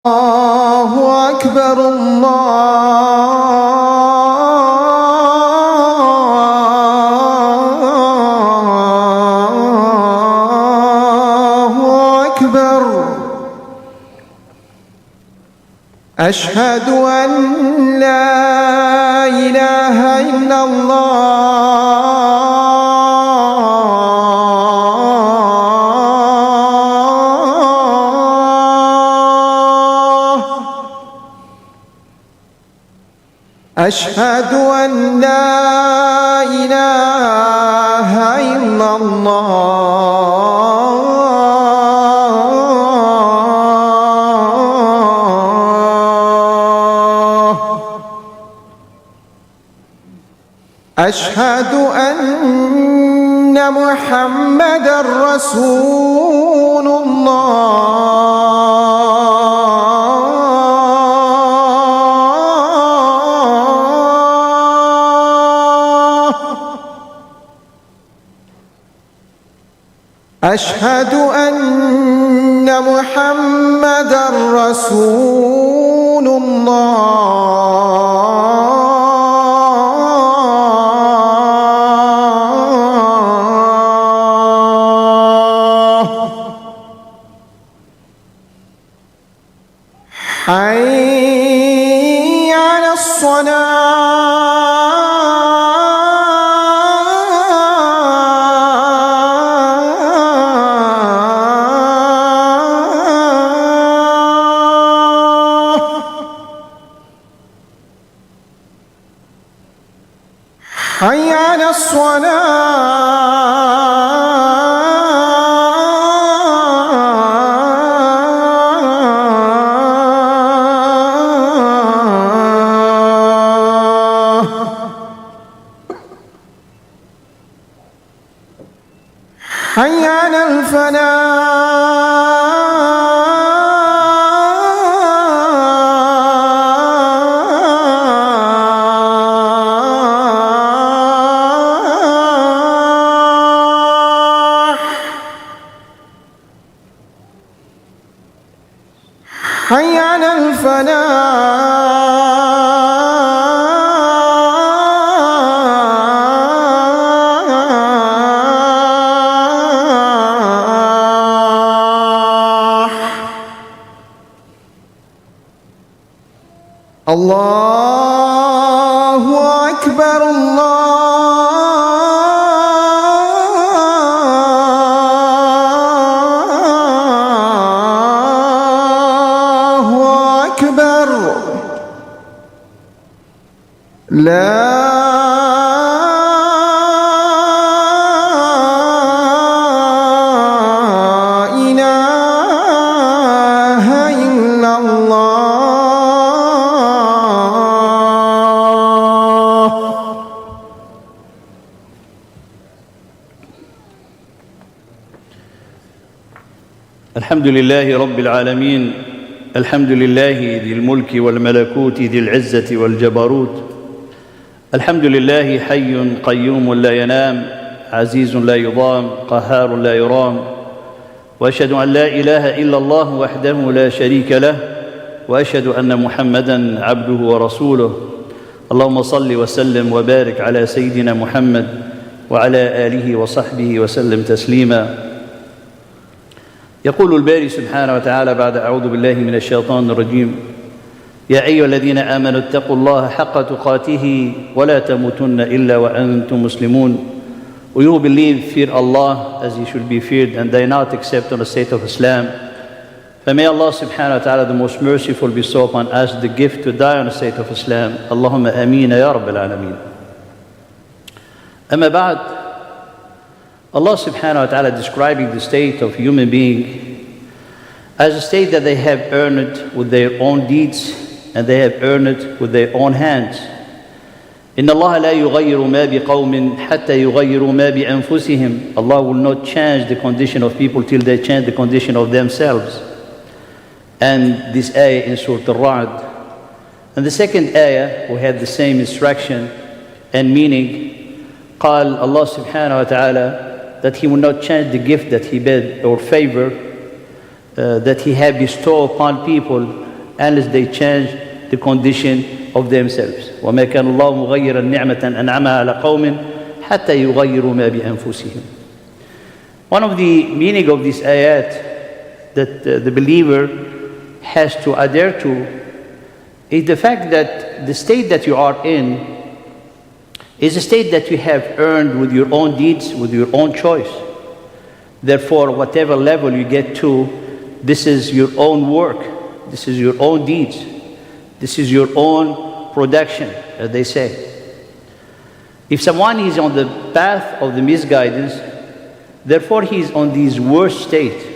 الله أكبر الله أكبر أشهد أن لا إله إلا الله أشهد أن لا إله إلا الله أشهد أن محمدًا رسول الله أشهد أن محمدًا رسول الله حي على الصلاة حي على الصلاة حي على الفلاح حي على الفلاح الله أكبر الله أكبر لا إله إلا الله الحمد لله رب العالمين. الحمد لله ذي الملك والملكوت ذي العزة والجبروت. الحمد لله حي قيوم لا ينام، عزيز لا يضام، قهار لا يرام. وأشهد أن لا إله إلا الله وحده لا شريك له، وأشهد أن محمدًا عبده ورسوله. اللهم صل وسلم وبارك على سيدنا محمد وعلى آله وصحبه وسلم تسليما. يقول الباري سبحانه وتعالى بعد أعوذ بالله من الشيطان الرجيم: يا أيها الذين آمنوا اتقوا الله حق تقاته ولا تموتن إلا وأنتم مسلمون. O you who believe, fear Allah as He should be feared, and they not except on the state of Islam. For may Allah subhanahu wa ta'ala, the most merciful, bestow upon us the gift to die on the state of Islam. Allahumma ameen ya Rabbil Alameen. Amma ba'd, Allah subhanahu wa ta'ala describing the state of human being as a state that they have earned it with their own deeds and they have earned it with their own hands. إن الله لا يغير ما بقوم حتى يغيروا ما بأنفسهم. Allah will not change the condition of people till they change the condition of themselves. And this ayah in Surah Al-Ra'd. And the second ayah, we had the same instruction and meaning. قال Allah subhanahu wa ta'ala that He will not change the gift that He bid or favor that He had bestowed upon people unless they change the condition of themselves. وَمَا كَانَ اللَّهُ مُغَيِّرًا نِعْمَةً أَنْعَمَهَا عَلَى قَوْمٍ حَتَّى يُغَيِّرُوا مَا بِأَنفُسِهِمْ. One of the meaning of this ayat that the believer has to adhere to is the fact that the state that you are in is a state that you have earned with your own deeds, with your own choice. Therefore, whatever level you get to, this is your own work, this is your own deeds, this is your own production, as they say. If someone is on the path of the misguidance, therefore he is on this worst state.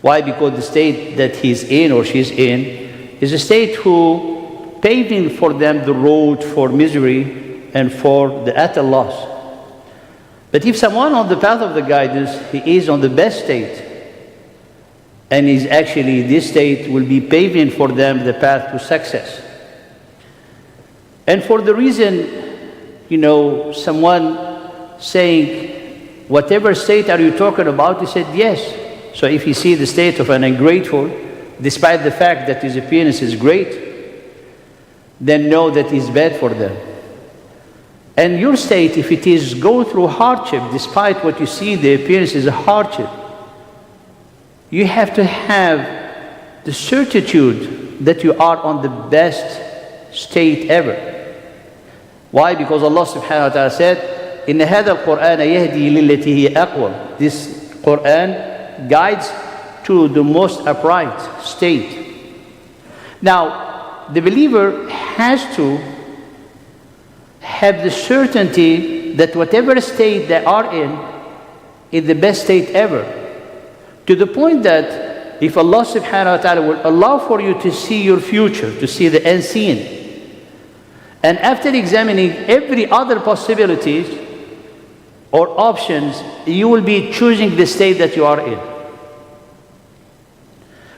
Why? Because the state that he's in or she's in is a state who paving for them the road for misery and for the utter loss. But if someone on the path of the guidance, he is on the best state, and is actually this state will be paving for them the path to success. And for the reason, someone saying, whatever state are you talking about? He said, yes. So if you see the state of an ungrateful, despite the fact that his appearance is great, then know that it's bad for them. And your state, if it is go through hardship, despite what you see, the appearance is a hardship, you have to have the certitude that you are on the best state ever. Why? Because Allah subhanahu wa ta'ala said, إِنَّ هَذَا الْقُرْآنَ يَهْدِي لِلَّتِي هِيَ أَقْوَمُ. This Quran guides to the most upright state. Now, the believer has to have the certainty that whatever state they are in is the best state ever. To the point that if Allah subhanahu wa ta'ala will allow for you to see your future, to see the unseen, and after examining every other possibilities or options, you will be choosing the state that you are in.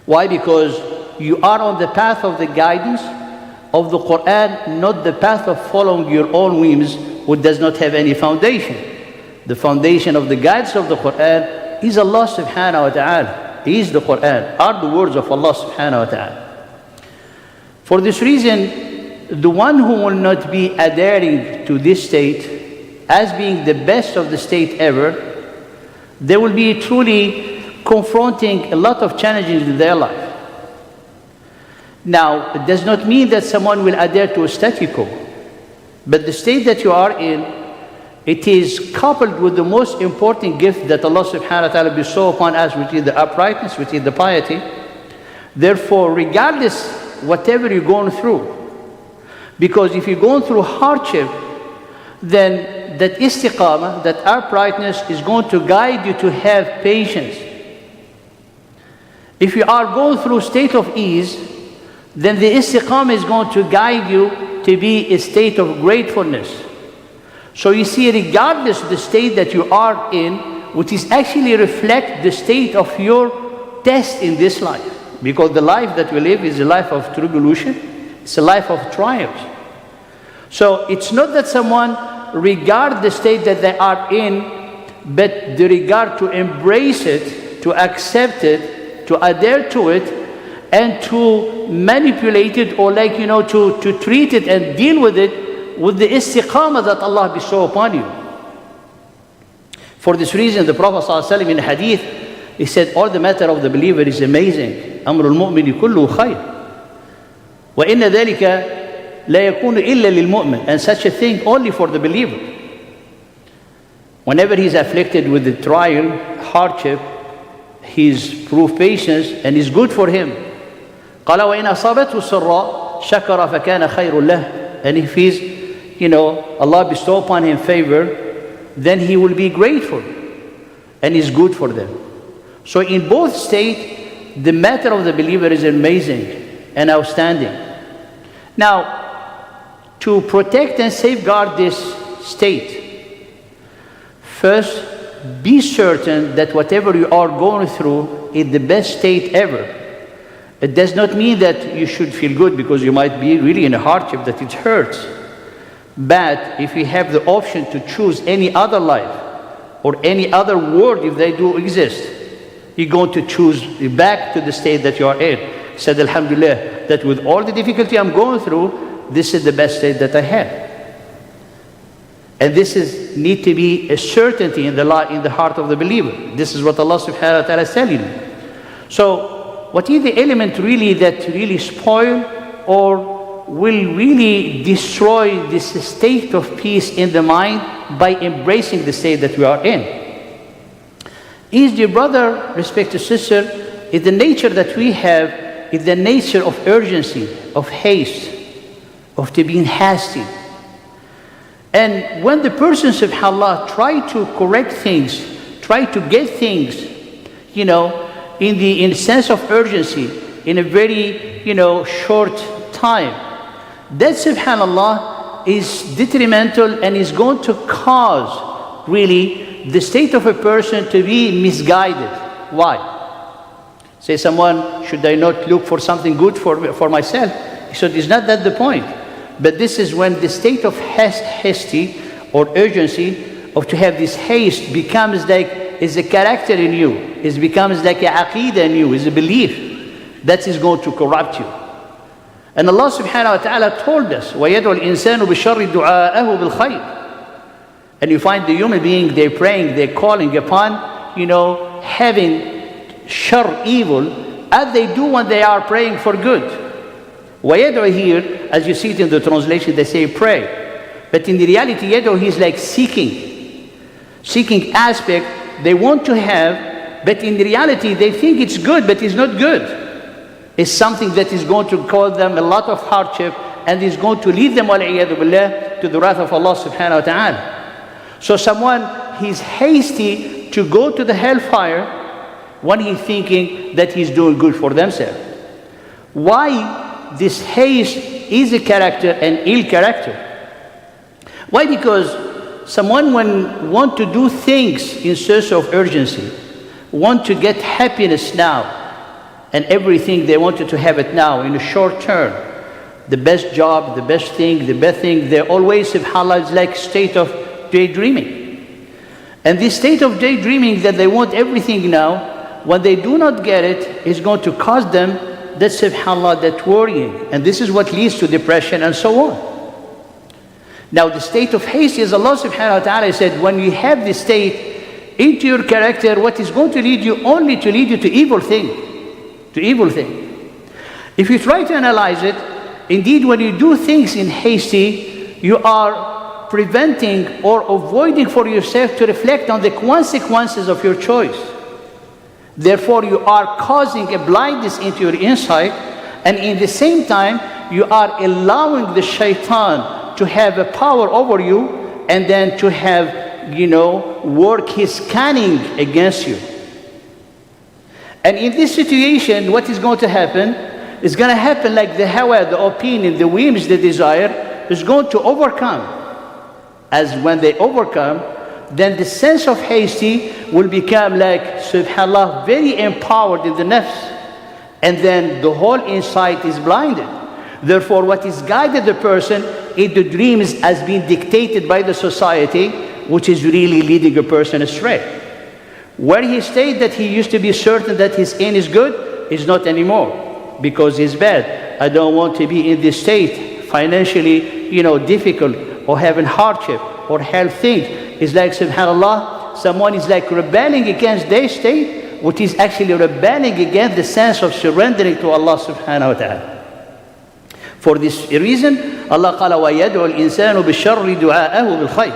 Why? Because you are on the path of the guidance of the Quran, not the path of following your own whims, which does not have any foundation. The foundation of the guidance of the Quran is Allah subhanahu wa ta'ala. Is the Quran, are the words of Allah subhanahu wa ta'ala. For this reason, the one who will not be adhering to this state as being the best of the state ever, they will be truly confronting a lot of challenges in their life. Now, it does not mean that someone will adhere to a statu quo, but the state that you are in, it is coupled with the most important gift that Allah subhanahu wa ta'ala bestow upon us, which is the uprightness, which is the piety. Therefore, regardless whatever you're going through, because if you're going through hardship, then that istiqamah, that uprightness is going to guide you to have patience. If you are going through a state of ease, then the istiqamah is going to guide you to be a state of gratefulness. So you see, regardless of the state that you are in, which is actually reflect the state of your test in this life. Because the life that we live is a life of tribulation, it's a life of trials. So it's not that someone regard the state that they are in, but the regard to embrace it, to accept it, to adhere to it, and to manipulate it, or to treat it and deal with it with the istiqamah that Allah bestow upon you. For this reason, the Prophet ﷺ in the hadith, he said, all the matter of the believer is amazing. أمر المؤمن كله خير. وإن ذلك لا يكون إلا للمؤمن. And such a thing only for the believer. Whenever he's afflicted with the trial, hardship, he's proof patience, and it's good for him. قال وإن أصابته السراء شكر فكان خير له. And if he's, Allah bestow upon him favor, then he will be grateful, and is good for them. So in both states, the matter of the believer is amazing and outstanding. Now, to protect and safeguard this state, first, be certain that whatever you are going through is the best state ever. It does not mean that you should feel good because you might be really in a hardship that it hurts. But if you have the option to choose any other life or any other world, if they do exist, you're going to choose back to the state that you are in. He said, Alhamdulillah, that with all the difficulty I'm going through, this is the best state that I have. And this need to be a certainty in the heart of the believer. This is what Allah subhanahu wa ta'ala is telling you. So, what is the element really that really spoil or will really destroy this state of peace in the mind by embracing the state that we are in? Is, dear brother, respected sister, is the nature that we have, is the nature of urgency, of haste, of to being hasty. And when the person, subhanAllah, try to correct things, try to get things, in the sense of urgency, in a very, short time, that, subhanAllah, is detrimental and is going to cause, really, the state of a person to be misguided. Why? Say someone, should I not look for something good for myself? He said, is not that the point? But this is when the state of hasty or urgency of to have this haste becomes like, is a character in you. It becomes like a aqidah in you, is a belief. That is going to corrupt you. And Allah subhanahu wa ta'ala told us, وَيَدْعُ الْإِنسَانُ بِالشَّرِّ دُعَاءَهُ بِالْخَيْرِ. And you find the human being, they're praying, they're calling upon, having shar, evil, as they do when they are praying for good. وَيَدْعُ here, as you see it in the translation, they say pray. But in the reality, yad'u, he's like seeking aspect they want to have, but in the reality, they think it's good, but it's not good. It's something that is going to cause them a lot of hardship and is going to lead them, wal-'iyadhu billah, to the wrath of Allah subhanahu wa ta'ala. So someone, he's hasty to go to the hellfire when he's thinking that he's doing good for themselves. Why this haste is a character and ill character? Why? Because someone when want to do things in search of urgency, want to get happiness now, and everything they wanted to have it now in a short term, the best job, the best thing, they always, subhanAllah, is like state of daydreaming. And this state of daydreaming that they want everything now, when they do not get it, is going to cause them that, subhanAllah, that worrying. And this is what leads to depression and so on. Now the state of haste is, Allah subhanahu wa ta'ala said, when you have this state into your character, what is going to lead you only to lead you to evil thing. To evil thing. If you try to analyze it, indeed when you do things in hasty, you are preventing or avoiding for yourself to reflect on the consequences of your choice. Therefore, you are causing a blindness into your insight, and in the same time, you are allowing the shaitan to have a power over you, and then to have, work his cunning against you. And in this situation, what is going to happen? It's going to happen like the hawa, the opinion, the whims, the desire, is going to overcome. As when they overcome, then the sense of hasty will become like, subhanAllah, very empowered in the nafs. And then the whole insight is blinded. Therefore, what is guided the person in the dreams as being dictated by the society, which is really leading a person astray. Where he stayed that he used to be certain that his end is good, is not anymore, because he's bad. I don't want to be in this state, financially, difficult, or having hardship, or health things. It's like, subhanAllah, someone is like rebelling against their state, which is actually rebelling against the sense of surrendering to Allah subhanahu wa ta'ala. For this reason, Allah قال وَيَدْعُ الْإِنسَانُ بِالشَّرِّ دُعَاءَهُ بِالْخَيْرِ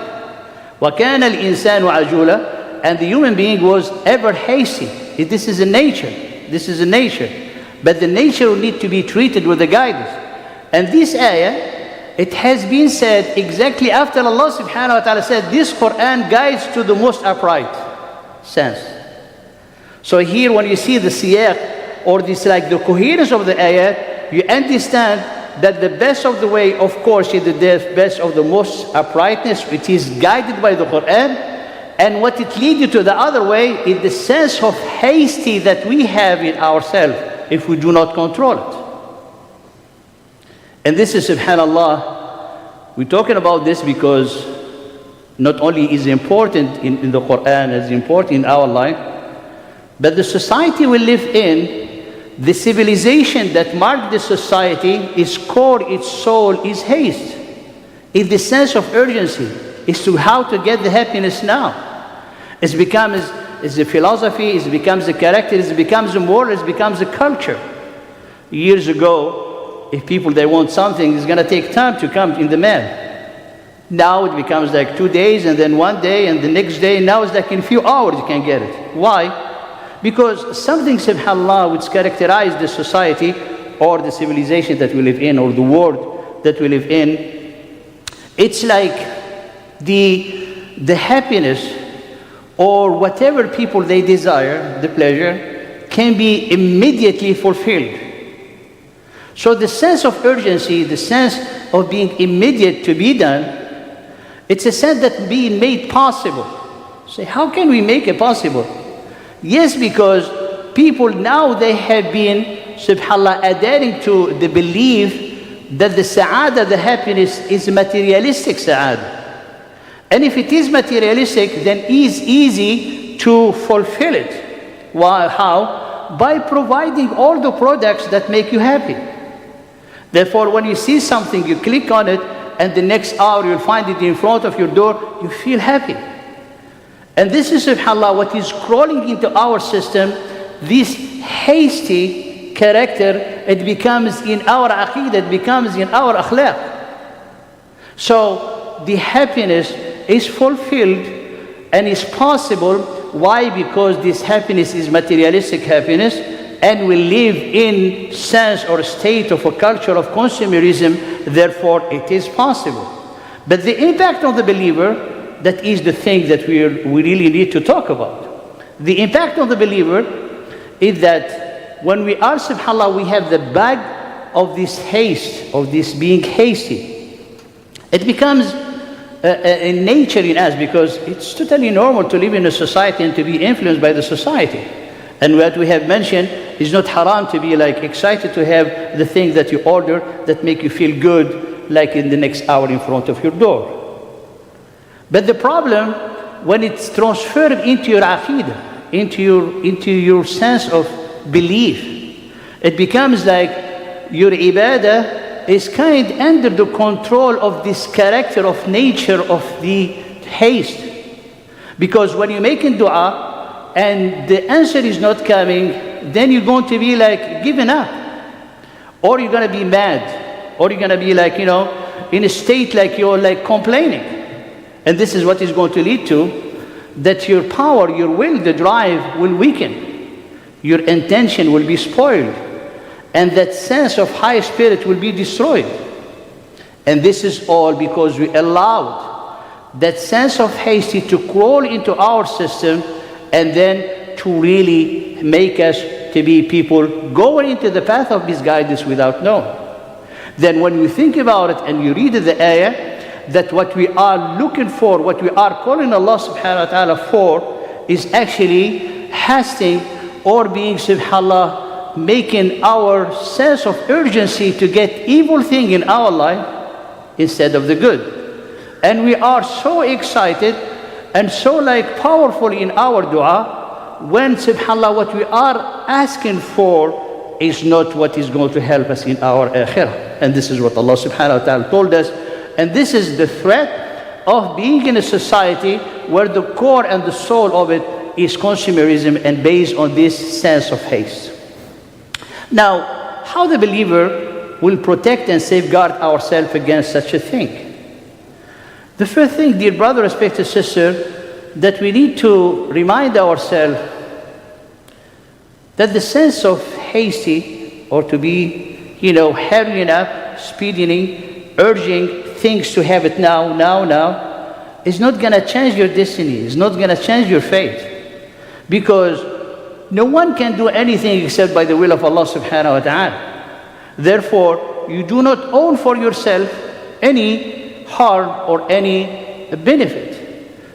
وَكَانَ الْإِنسَانُ عَجُولًا. And the human being was ever hasty. This is a nature. This is a nature. But the nature will need to be treated with the guidance. And this ayah, it has been said exactly after Allah subhanahu wa ta'ala said, this Quran guides to the most upright sense. So here when you see the siyaq, or this like the coherence of the ayat, you understand that the best of the way, of course, is the best of the most uprightness, which is guided by the Quran. And what it leads you to the other way is the sense of hasty that we have in ourselves if we do not control it. And this is, subhanAllah, we're talking about this because not only is it important in the Quran, it's important in our life, but the society we live in, the civilization that marked the society, its core, its soul is haste. It's the sense of urgency. It's to how to get the happiness now. It's a philosophy, it becomes a character, it becomes a moral, it becomes a culture. Years ago, if people they want something, it's going to take time to come in the mail. Now it becomes like 2 days, and then 1 day, and the next day. Now it's like in a few hours you can get it. Why? Because something, subhanAllah, which characterize the society or the civilization that we live in, or the world that we live in, it's like the happiness or whatever people they desire, the pleasure, can be immediately fulfilled. So the sense of urgency, the sense of being immediate to be done, it's a sense that being made possible. So how can we make it possible? Yes, because people now they have been, subhanAllah, adhering to the belief that the sa'adah, the happiness, is materialistic sa'adah. And if it is materialistic, then it is easy to fulfill it. Why? How? By providing all the products that make you happy. Therefore, when you see something, you click on it, and the next hour you'll find it in front of your door, you feel happy. And this is, subhanAllah, what is crawling into our system, this hasty character, it becomes in our aqeedah, it becomes in our akhlaq. So the happiness is fulfilled and is possible. Why? Because this happiness is materialistic happiness, and we live in sense or state of a culture of consumerism, therefore it is possible. But the impact on the believer, that is the thing that we really need to talk about. The impact on the believer is that when we are, subhanAllah, we have the bag of this haste, of this being hasty. It becomes a nature in us, because it's totally normal to live in a society and to be influenced by the society. And what we have mentioned is not haram to be like excited to have the thing that you order that make you feel good, like in the next hour in front of your door. But the problem, when it's transferred into your aqeedah, into your sense of belief, it becomes like your ibadah is kind of under the control of this character of nature of the haste. Because when you make a dua and the answer is not coming, then you're going to be like giving up, or you're going to be mad, or you're going to be like, in a state like you're like complaining. And this is what is going to lead to that your power, your will, the drive will weaken. Your intention will be spoiled. And that sense of high spirit will be destroyed. And this is all because we allowed that sense of hasty to crawl into our system, and then to really make us to be people going into the path of misguidance without knowing. Then when you think about it and you read the ayah, that what we are looking for, what we are calling Allah subhanahu wa ta'ala for, is actually hasting or being, subhanAllah, making our sense of urgency to get evil thing in our life instead of the good. And we are so excited and so like powerful in our dua, when, subhanAllah, what we are asking for is not what is going to help us in our akhirah. And this is what Allah subhanahu wa ta'ala told us. And this is the threat of being in a society where the core and the soul of it is consumerism and based on this sense of haste. Now, how the believer will protect and safeguard ourselves against such a thing? The first thing, dear brother, respected sister, that we need to remind ourselves that the sense of hasty, or to be, hurrying up, speeding, urging things to have it now, is not going to change your destiny. It's not going to change your fate. Because no one can do anything except by the will of Allah subhanahu wa ta'ala. Therefore, you do not own for yourself any harm or any benefit.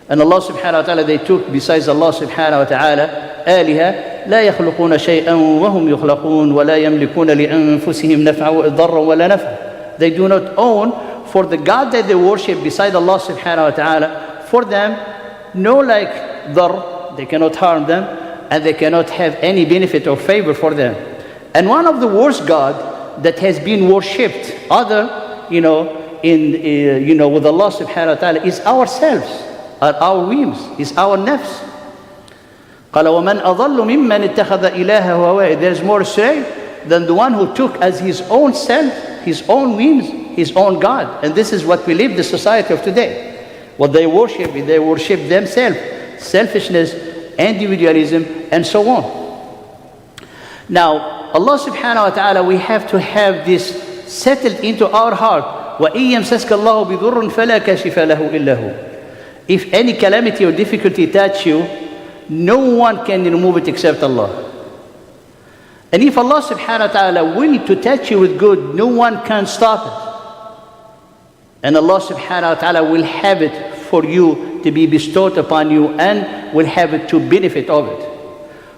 And Allah subhanahu wa ta'ala, they took, besides Allah subhanahu wa ta'ala, آلهة لا يخلقون شيئا وهم يخلقون ولا يملكون لأنفسهم نفعا ضرا ولا نفعا. They do not own for the God that they worship beside Allah subhanahu wa ta'ala, for them, no like dar, they cannot harm them, and they cannot have any benefit or favor for them. And one of the worst God that has been worshipped other, with Allah subhanahu wa ta'ala is ourselves, our whims, is our nafs. قال ومن أضل ممن اتخذ إلهه هواه. There's more astray than the one who took as his own self, his own whims, his own God. And this is what we live the society of today. What they worship themselves, selfishness, individualism, and so on. Now, Allah subhanahu wa ta'ala, we have to have this settled into our heart. وَإِن يَمْسَسْكَ اللَّهُ بِضُرٍّ فَلَا كَاشِفَ لَهُ إِلَّا هُوَ. If any calamity or difficulty touch you, no one can remove it except Allah. And if Allah subhanahu wa ta'ala will to touch you with good, no one can stop it. And Allah subhanahu wa ta'ala will have it for you to be bestowed upon you and will have it to benefit of it.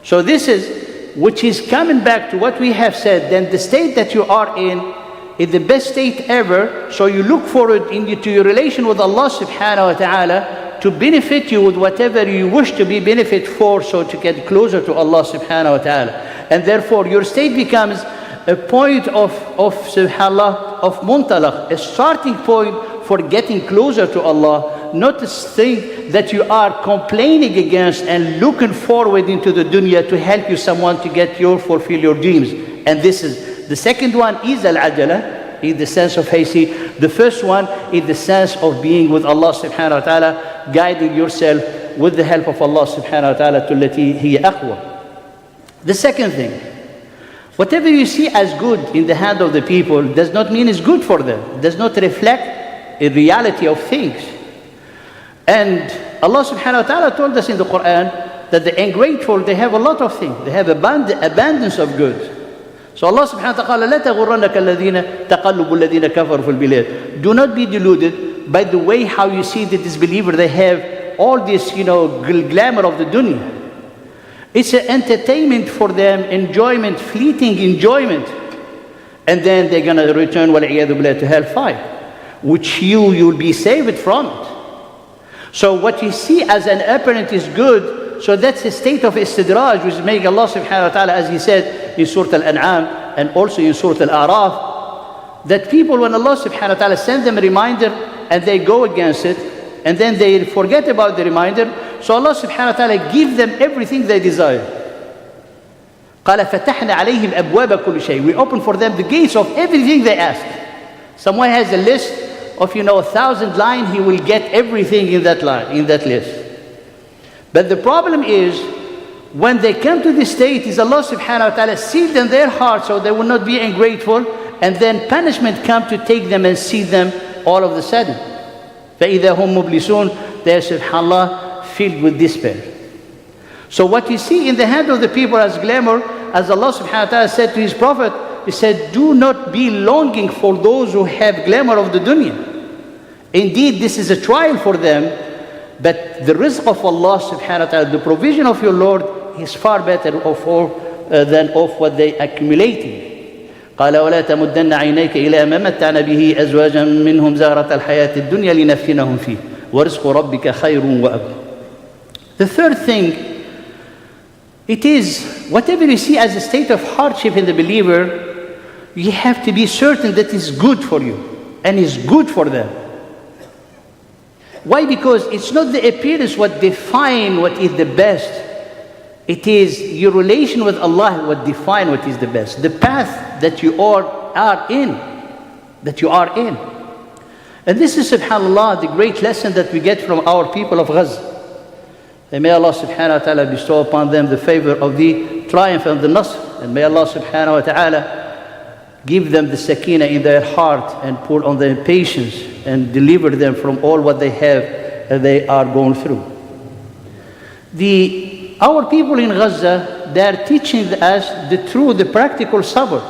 So this is, which is coming back to what we have said, then the state that you are in is the best state ever. So you look forward to your relation with Allah subhanahu wa ta'ala to benefit you with whatever you wish to be benefit for, so to get closer to Allah subhanahu wa ta'ala. And therefore your state becomes a point of subhanallah, of muntalaq, a starting point for getting closer to Allah, not a thing that you are complaining against and looking forward into the dunya to help you someone to fulfill your dreams. And this is, the second one is al-ajala, in the sense of hasty. The first one is the sense of being with Allah subhanahu wa ta'ala, guiding yourself with the help of Allah subhanahu wa ta'ala to lati hiya aqwa. The second thing, whatever you see as good in the hand of the people does not mean it's good for them, does not reflect a reality of things. And Allah subhanahu wa ta'ala told us in the Quran that the ungrateful, they have a lot of things. They have abundance of good. So Allah subhanahu wa ta'ala, لَا تَغُرَّنَّكَ الَّذِينَ تَقَلُّبُ الَّذِينَ كَفَرُوا فِي الْبِلَادِ. Do not be deluded by the way how you see the disbeliever, they have all this, glamour of the dunya. It's an entertainment for them, enjoyment, fleeting enjoyment. And then they're going to return وَالْعِيَاذُ بِاللَّهِ to hellfire, which you'll be saved from it. So what you see as an apparent is good, so that's a state of istidraj, which is making Allah subhanahu wa ta'ala, as He said in Surah Al-An'am and also in Surah Al-A'raf, that people, when Allah subhanahu wa ta'ala sends them a reminder and they go against it, and then they forget about the reminder, so Allah subhanahu wa ta'ala gives them everything they desire. قَالَ فَتَحْنَا عَلَيْهِمْ أَبْوَابَ كُلِّ شَيْءٍ. We open for them the gates of everything they ask. Someone has a list of 1,000 lines, he will get everything in that list. But the problem is, when they come to this state, is Allah subhanahu wa ta'ala sealed in their hearts so they will not be ungrateful, and then punishment come to take them and see them all of a sudden. فَإِذَا هُمْ مُبْلِسُونَ. They are subhanallah filled with despair. So what you see in the hand of the people as glamour, as Allah subhanahu wa ta'ala said to His Prophet, He said, do not be longing for those who have glamour of the dunya. Indeed, this is a trial for them, but the rizq of Allah subhanahu wa ta'ala, the provision of your Lord, is far better than of what they accumulating. قال ولا تمدن عينيك إلى ما متعنا به أزواجا منهم زهرة الحياة الدنيا لنفتنهم فيه ورزق ربك خير وأبقى. The third thing, it is whatever you see as a state of hardship in the believer, you have to be certain that it's good for you and is good for them. Why? Because it's not the appearance what defines what is the best. It is your relation with Allah what defines what is the best. The path that you are in. And this is, subhanAllah, the great lesson that we get from our people of Gaza. And may Allah subhanahu wa ta'ala bestow upon them the favor of the triumph and the nasr. And may Allah subhanahu wa ta'ala give them the sakina in their heart and pour on them patience and deliver them from all what they are going through. Our people in Gaza, they are teaching us the practical sabr.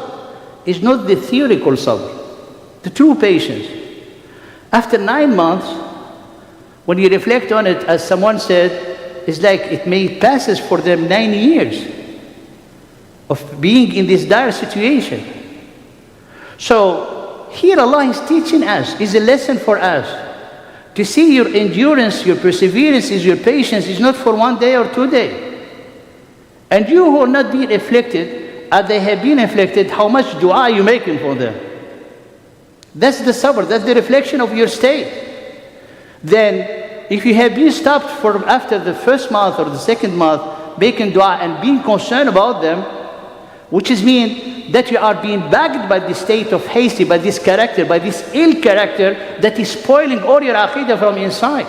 It's not the theoretical sabr, the true patience. After 9 months, when you reflect on it, as someone said, it's like it may passes for them 9 years of being in this dire situation. So here Allah is teaching us, is a lesson for us. To see your endurance, your perseverance, your patience is not for 1 day or 2 days. And you who are not being afflicted, and they have been afflicted, how much dua are you making for them? That's the sabr, that's the reflection of your state. Then, if you have been stopped from after the first month or the second month, making dua and being concerned about them, which is mean that you are being bagged by the state of hasty, by this character, by this ill character that is spoiling all your aqidah from inside.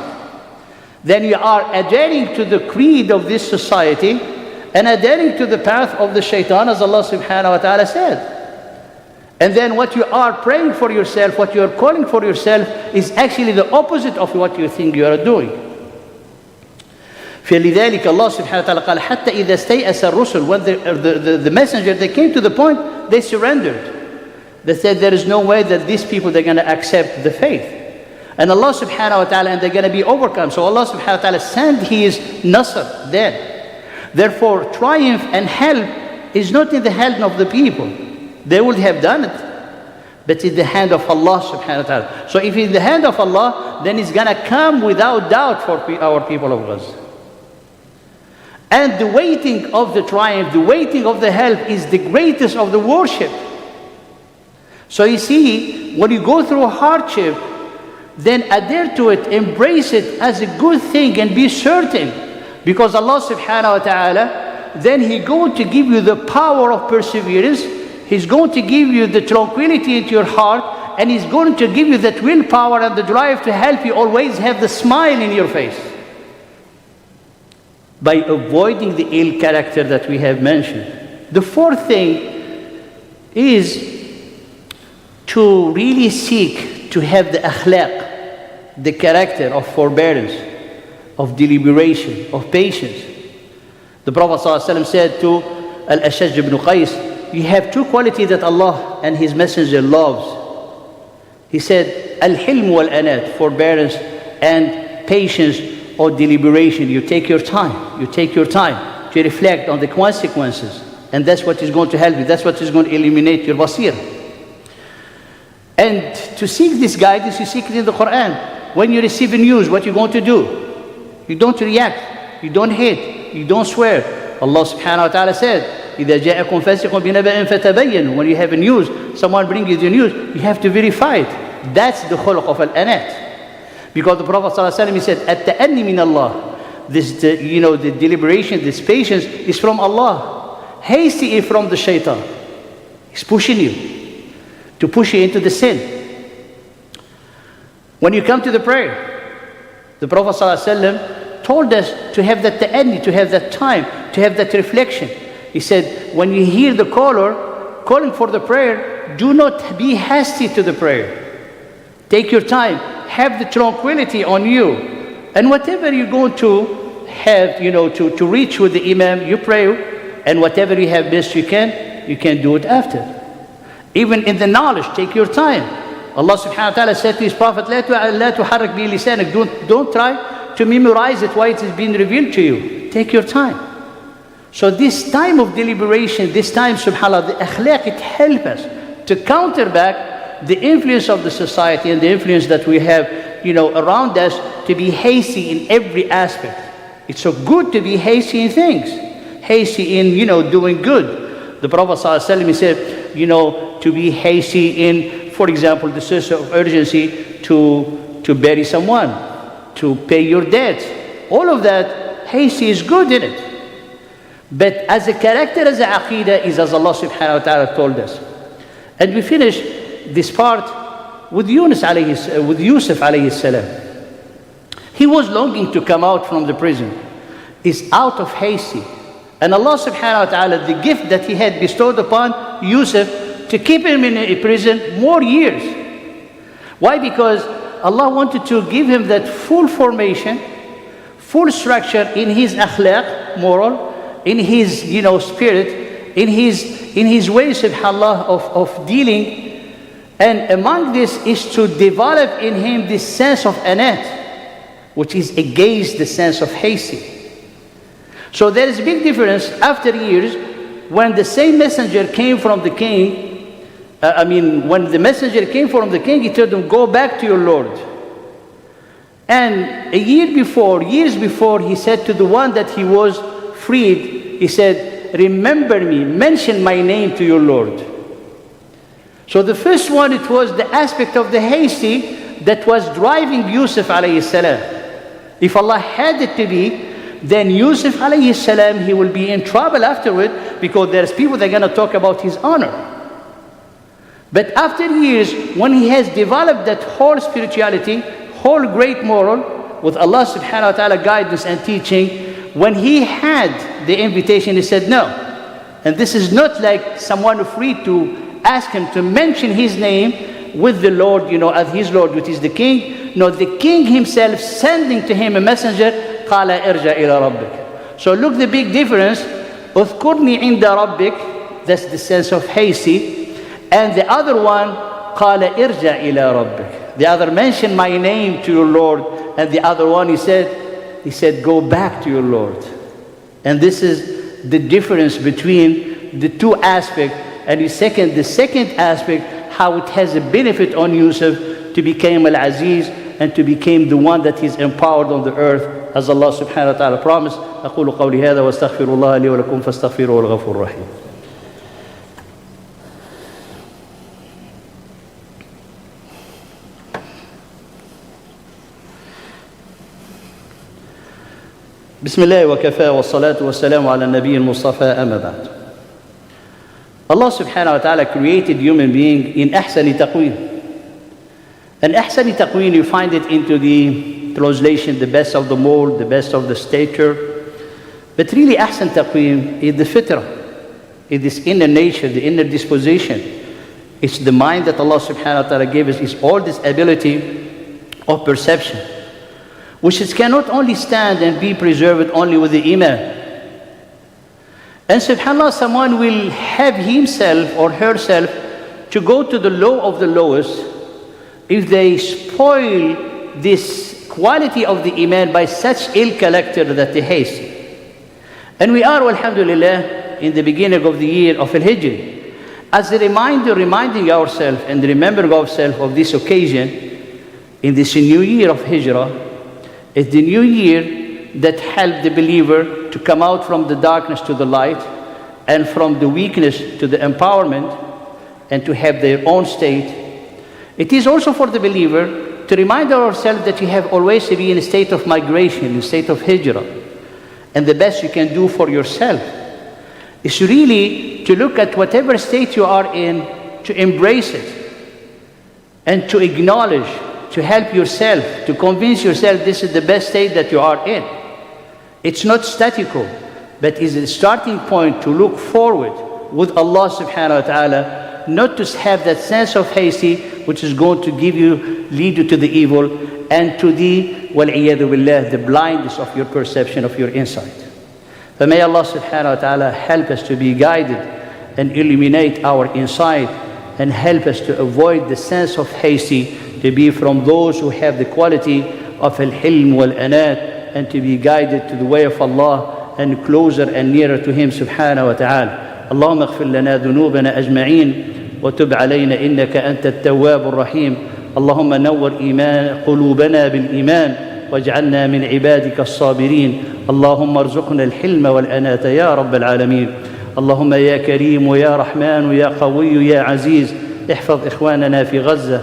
Then you are adhering to the creed of this society and adhering to the path of the shaitan, as Allah subhanahu wa ta'ala said. And then what you are praying for yourself, what you are calling for yourself, is actually the opposite of what you think you are doing. فلذلك الله سبحانه وتعالى قال حتى إذا استيأس الرسل, when the messenger, they came to the point, they surrendered. They said there is no way that these people, they're going to accept the faith. And Allah subhanahu wa ta'ala, and they're going to be overcome. So Allah subhanahu wa ta'ala sent His nasr then. Therefore, triumph and help is not in the hand of the people. They would have done it, but in the hand of Allah subhanahu wa ta'ala. So if it's in the hand of Allah, then it's going to come without doubt for our people of Gaza. And the waiting of the triumph, the waiting of the help is the greatest of the worship. So you see, when you go through a hardship, then adhere to it, embrace it as a good thing and be certain. Because Allah subhanahu wa ta'ala, then He's going to give you the power of perseverance. He's going to give you the tranquility into your heart, and He's going to give you that willpower and the drive to help you always have the smile in your face. By avoiding the ill character that we have mentioned. The fourth thing is to really seek to have the akhlaq, the character of forbearance, of deliberation, of patience. The Prophet ﷺ said to Al-Ashaj ibn Qais, you have two qualities that Allah and His Messenger loves. He said, Al-Hilm wal-Anat, forbearance and patience or deliberation. You take your time. You take your time to reflect on the consequences. And that's what is going to help you. That's what is going to eliminate your basir. And to seek this guidance, you seek it in the Quran. When you receive a news, what you're going to do? You don't react. You don't hate. You don't swear. Allah subhanahu wa ta'ala said, إِذَا جَاءَكُمْ فَاسِقٌ بِنَبَأٍ فَتَبَيَّنُوا. When you have a news, someone brings you the news, you have to verify it. That's the khuluq of al-anat. Because the Prophet ﷺ, he said, "At-ta'anni min Allah." This, the deliberation, this patience is from Allah. Hasty is from the shaitan. He's pushing you to push you into the sin. When you come to the prayer, the Prophet ﷺ told us to have that ta'anni, to have that time, to have that reflection. He said, when you hear the caller calling for the prayer, do not be hasty to the prayer. Take your time. Have the tranquility on you. And whatever you're going to have, to reach with the Imam, you pray. And whatever you have missed, you can do it after. Even in the knowledge, take your time. Allah subhanahu wa ta'ala said to His Prophet, لا تحرك به لسانك. Don't try to memorize it while it is being revealed to you. Take your time. So this time of deliberation, this time, subhanAllah, the akhlaq, it helps us to counter back the influence of the society and the influence that we have, around us, to be hasty in every aspect. It's so good to be hasty in things, hasty in, doing good. The Prophet ﷺ, he said, to be hasty in, for example, the sense of urgency to bury someone, to pay your debts. All of that, hasty is good in it. But as a character, as a aqidah, is as Allah subhanahu wa ta'ala told us. And we finish this part with Yusuf alayhi salam. He was longing to come out from the prison. He's out of hasty. And Allah subhanahu wa ta'ala, the gift that He had bestowed upon Yusuf to keep him in a prison more years. Why? Because Allah wanted to give him that full formation, full structure in his akhlaq, moral, in his spirit, in his ways, subhanAllah, of dealing. And among this is to develop in him this sense of anat, which is against the sense of hasty. So there is a big difference after years when the same messenger came from the king. When the messenger came from the king, he told him, go back to your Lord. And years before, he said to the one that he was freed, he said, remember me, mention my name to your Lord. So the first one, it was the aspect of the hasty that was driving Yusuf alayhi salam. If Allah had it to be, then Yusuf alayhi salam, he will be in trouble afterward, because there's people that are going to talk about his honor. But after years, when he has developed that whole spirituality, whole great moral, with Allah subhanahu wa ta'ala guidance and teaching, when he had the invitation, he said no. And this is not like someone free to ask him to mention his name with the Lord, as his Lord, which is the king. No, the king himself sending to him a messenger, قَالَ إِرْجَعْ إِلَى رَبِّكَ. So look the big difference. اذكرني عند ربك, that's the sense of hasty. And the other one, قَالَ إِرْجَعْ إِلَى رَبِّكَ. The other mentioned my name to your Lord. And the other one, he said, go back to your Lord. And this is the difference between the two aspects. And the second aspect, how it has a benefit on Yusuf to become Al-Aziz and to become the one that is empowered on the earth, as Allah subhanahu wa ta'ala promised. أقول قولي هذا واستغفر الله لي ولكم فاستغفروه الغفور الرحيم. بسم الله وكفى والصلاة والسلام على النبي المصطفى أما بعد. Allah subhanahu wa ta'ala created human being in أحسن تقويم. And أحسن تقويم, you find it into the translation, the best of the mold, the best of the stature. But really أحسن تقويم is the fitrah. It is inner nature, the inner disposition. It's the mind that Allah subhanahu wa ta'ala gave us, is all this ability of perception, which is cannot only stand and be preserved only with the iman. And subhanAllah, someone will have himself or herself to go to the low of the lowest if they spoil this quality of the iman by such ill character that they hasten. And we are, alhamdulillah, in the beginning of the year of Al-Hijr. As a reminder, reminding ourselves and remembering ourselves of this occasion in this new year of Hijrah, it's the new year that helped the believer to come out from the darkness to the light and from the weakness to the empowerment and to have their own state. It is also for the believer to remind ourselves that you have always to be in a state of migration, in a state of hijrah. And the best you can do for yourself is really to look at whatever state you are in, to embrace it and to acknowledge, to help yourself, to convince yourself this is the best state that you are in. It's not statical, but is a starting point to look forward with Allah subhanahu wa ta'ala, not to have that sense of hasty, which is going to lead you to the evil and to the, wal-iyadu billah, the blindness of your perception, of your insight. But may Allah subhanahu wa ta'ala help us to be guided and illuminate our insight and help us to avoid the sense of hasty, to be from those who have the quality of al-hilm wal-anat, and to be guided to the way of Allah and closer and nearer to Him subhanahu wa ta'ala. اللهم اغفر لنا ذنوبنا أجمعين وتب علينا إنك أنت التواب الرحيم. اللهم نور قلوبنا بالإيمان واجعلنا من عبادك الصابرين. اللهم ارزقنا الحلم والأناة يا رب العالمين. اللهم يا كريم ويا رحمن ويا قوي يا عزيز احفظ إخواننا في غزة.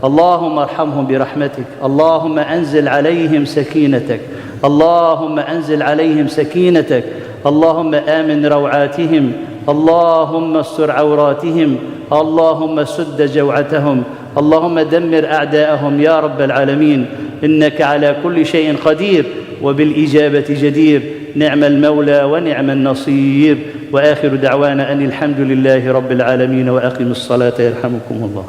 اللهم ارحمهم برحمتك. اللهم أنزل عليهم سكينتك. اللهم أنزل عليهم سكينتك. اللهم آمن روعاتهم. اللهم استر عوراتهم. اللهم سد جوعتهم. اللهم دمر أعداءهم يا رب العالمين. إنك على كل شيء قدير وبالإجابة جدير. نعم المولى ونعم النصير. وآخر دعوانا أن الحمد لله رب العالمين وأقم الصلاة يرحمكم الله.